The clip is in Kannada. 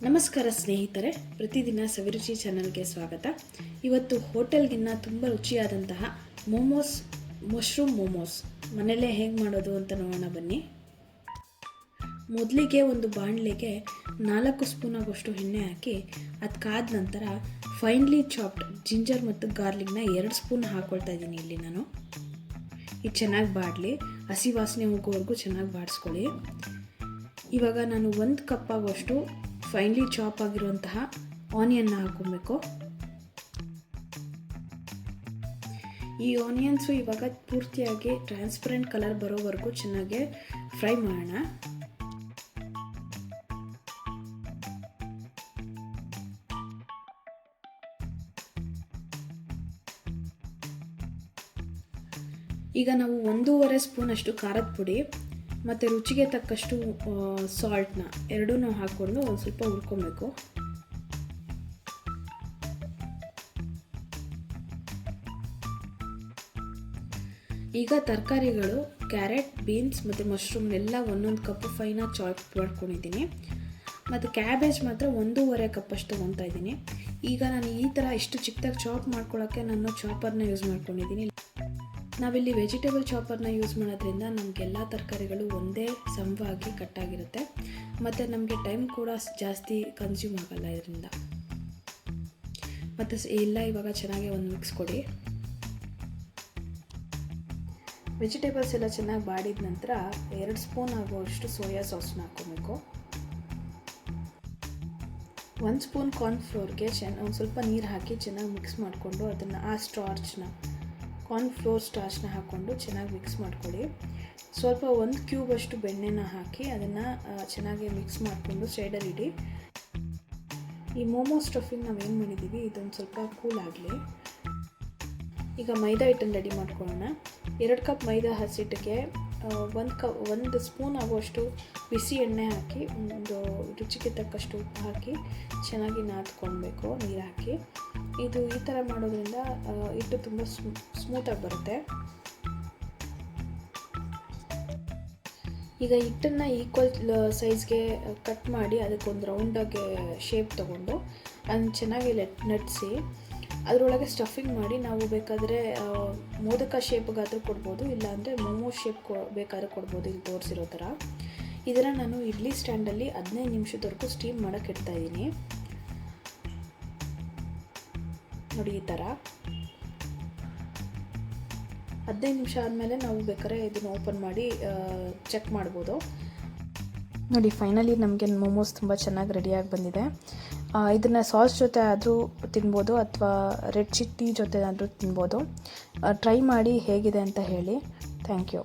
ನಮಸ್ಕಾರ ಸ್ನೇಹಿತರೆ, ಪ್ರತಿದಿನ ಸವಿರುಚಿ ಚಾನಲ್ಗೆ ಸ್ವಾಗತ. ಇವತ್ತು ಹೋಟೆಲ್ಗಿನ್ನ ತುಂಬ ರುಚಿಯಾದಂತಹ ಮಶ್ರೂಮ್ ಮೋಮೋಸ್ ಮನೆಯಲ್ಲೇ ಹೇಗೆ ಮಾಡೋದು ಅಂತ ನೋಡೋಣ ಬನ್ನಿ. ಮೊದಲಿಗೆ ಒಂದು ಬಾಣಲೆಗೆ 4 ಸ್ಪೂನ್ ಆಗುವಷ್ಟು ಎಣ್ಣೆ ಹಾಕಿ ಅದು ಕಾದ ನಂತರ ಫೈನ್ಲಿ ಚಾಪ್ಡ್ ಜಿಂಜರ್ ಮತ್ತು ಗಾರ್ಲಿಕ್ನ 2 ಸ್ಪೂನ್ ಹಾಕ್ಕೊಳ್ತಾ ಇದ್ದೀನಿ. ಇಲ್ಲಿ ನಾನು ಇದು ಚೆನ್ನಾಗಿ ಬಾಡಲಿ, ಹಸಿ ವಾಸನೆ ಹೋಗೋವರೆಗೂ ಚೆನ್ನಾಗಿ ಬಾಡಿಸ್ಕೊಳ್ಳಿ. ಇವಾಗ ನಾನು 1 ಕಪ್ ಆಗುವಷ್ಟು ಫೈನ್ಲಿ ಚಾಪ್ ಆಗಿರುವಂತಹ ಆನಿಯನ್ನ ಹಾಕೊಬೇಕು. ಈ ಆನಿಯನ್ಸು ಇವಾಗ ಪೂರ್ತಿಯಾಗಿ ಟ್ರಾನ್ಸ್ಪರೆಂಟ್ ಕಲರ್ ಬರೋವರೆಗೂ ಚೆನ್ನಾಗಿ ಫ್ರೈ ಮಾಡೋಣ. ಈಗ ನಾವು 1.5 ಸ್ಪೂನ್ ಅಷ್ಟು ಖಾರದ ಪುಡಿ ಮತ್ತು ರುಚಿಗೆ ತಕ್ಕಷ್ಟು ಸಾಲ್ಟ್ನ ಎರಡೂ ಹಾಕ್ಕೊಂಡು ಒಂದು ಸ್ವಲ್ಪ ಹುರ್ಕೊಬೇಕು. ಈಗ ತರಕಾರಿಗಳು ಕ್ಯಾರೆಟ್, ಬೀನ್ಸ್ ಮತ್ತು ಮಶ್ರೂಮ್ ಎಲ್ಲ 1 ಕಪ್ ಫೈನಾಗಿ ಚಾಪ್ ಮಾಡ್ಕೊಂಡಿದ್ದೀನಿ. ಮತ್ತು ಕ್ಯಾಬೇಜ್ ಮಾತ್ರ 1.5 ಕಪ್ ಅಷ್ಟು ತೊಗೊತಾ ಇದ್ದೀನಿ. ಈಗ ನಾನು ಈ ಥರ ಇಷ್ಟು ಚಿಕ್ಕದಾಗಿ ಚಾಪ್ ಮಾಡ್ಕೊಳ್ಳೋಕ್ಕೆ ನಾನು ಚಾಪರ್ನ ಯೂಸ್ ಮಾಡ್ಕೊಂಡಿದ್ದೀನಿ. ನಾವಿಲ್ಲಿ ವೆಜಿಟೇಬಲ್ ಚಾಪರ್ನ ಯೂಸ್ ಮಾಡೋದ್ರಿಂದ ನಮಗೆಲ್ಲ ತರಕಾರಿಗಳು ಒಂದೇ ಸಮವಾಗಿ ಕಟ್ಟಾಗಿರುತ್ತೆ ಮತ್ತು ನಮಗೆ ಟೈಮ್ ಕೂಡ ಜಾಸ್ತಿ ಕನ್ಸ್ಯೂಮ್ ಆಗಲ್ಲ ಇದರಿಂದ. ಮತ್ತು ಎಲ್ಲ ಇವಾಗ ಚೆನ್ನಾಗಿ ಒಂದು ಮಿಕ್ಸ್ ಕೊಡಿ. ವೆಜಿಟೇಬಲ್ಸ್ ಎಲ್ಲ ಚೆನ್ನಾಗಿ ಬಾಡಿದ ನಂತರ 2 ಸ್ಪೂನ್ ಆಗುವಷ್ಟು ಸೋಯಾ ಸಾಸ್ನ ಹಾಕ್ಕೊಬೇಕು. 1 ಸ್ಪೂನ್ ಕಾರ್ನ್ಫ್ಲೋರ್ಗೆ ಒಂದು ಸ್ವಲ್ಪ ನೀರು ಹಾಕಿ ಚೆನ್ನಾಗಿ ಮಿಕ್ಸ್ ಮಾಡಿಕೊಂಡು ಅದನ್ನು ಕಾರ್ನ್ಫ್ಲೋರ್ ಸ್ಟಾರ್ಚ್ನ ಹಾಕ್ಕೊಂಡು ಚೆನ್ನಾಗಿ ಮಿಕ್ಸ್ ಮಾಡ್ಕೊಳ್ಳಿ. ಸ್ವಲ್ಪ 1 ಕ್ಯೂಬ್ ಅಷ್ಟು ಬೆಣ್ಣೆನ ಹಾಕಿ ಅದನ್ನು ಚೆನ್ನಾಗಿ ಮಿಕ್ಸ್ ಮಾಡಿಕೊಂಡು ಸೈಡಲ್ಲಿ ಇಡಿ. ಈ ಮೋಮೋ ಸ್ಟಫಿಂಗ್ ನಾವೇನು ಮಾಡಿದ್ದೀವಿ ಇದೊಂದು ಸ್ವಲ್ಪ ಕೂಲ್ ಆಗಲಿ. ಈಗ ಮೈದಾ ಹಿಟ್ಟನ್ನು ರೆಡಿ ಮಾಡ್ಕೊಳ್ಳೋಣ. 2 ಕಪ್ ಮೈದಾ ಹಸಿಟ್ಟಿಗೆ 1 ಸ್ಪೂನ್ ಆಗುವಷ್ಟು ಬಿಸಿ ಎಣ್ಣೆ ಹಾಕಿ ಒಂದು ರುಚಿಗೆ ತಕ್ಕಷ್ಟು ಉಪ್ಪು ಹಾಕಿ ಚೆನ್ನಾಗಿ ನಾದ್ಕೊಳ್ಬೇಕು ನೀರು ಹಾಕಿ. ಇದು ಈ ಥರ ಮಾಡೋದ್ರಿಂದ ಹಿಟ್ಟು ತುಂಬ ಸ್ಮೂತಾಗಿ ಬರುತ್ತೆ. ಈಗ ಹಿಟ್ಟನ್ನು ಈಕ್ವಲ್ ಸೈಜ್ಗೆ ಕಟ್ ಮಾಡಿ ಅದಕ್ಕೊಂದು ರೌಂಡಾಗಿ ಶೇಪ್ ತೊಗೊಂಡು ಅದನ್ನು ಚೆನ್ನಾಗಿ ನಟ್ಟಿಸಿ ಅದರೊಳಗೆ ಸ್ಟಫಿಂಗ್ ಮಾಡಿ ನಾವು ಬೇಕಾದರೆ ಮೋದಕ ಶೇಪ್ಗಾದರೂ ಕೊಡ್ಬೋದು, ಇಲ್ಲಾಂದರೆ ಮೋಮೋ ಶೇಪ್ ಬೇಕಾದ್ರೆ ಕೊಡ್ಬೋದು. ಇಲ್ಲಿ ತೋರಿಸಿರೋ ಥರ ಇದನ್ನು ನಾನು ಇಡ್ಲಿ ಸ್ಟ್ಯಾಂಡಲ್ಲಿ 15 ನಿಮಿಷದವರೆಗೂ ಸ್ಟೀಮ್ ಮಾಡೋಕ್ಕೆ ಇಡ್ತಾಯಿದ್ದೀನಿ. ನೋಡಿ ಈ ಥರ 15 ನಿಮಿಷ ಆದಮೇಲೆ ನಾವು ಬೇಕಾದ್ರೆ ಇದನ್ನು ಓಪನ್ ಮಾಡಿ ಚೆಕ್ ಮಾಡ್ಬೋದು. ನೋಡಿ ಫೈನಲಿ ನಮಗೆ ಮೋಮೋಸ್ ತುಂಬ ಚೆನ್ನಾಗಿ ರೆಡಿಯಾಗಿ ಬಂದಿದೆ. ಇದನ್ನು ಸಾಸ್ ಜೊತೆ ಆದರೂ ತಿನ್ಬೋದು ಅಥವಾ ರೆಡ್ ಚಿಟ್ನಿ ಜೊತೆ ಆದರೂ ತಿನ್ಬೋದು. ಟ್ರೈ ಮಾಡಿ ಹೇಗಿದೆ ಅಂತ ಹೇಳಿ. Thank you.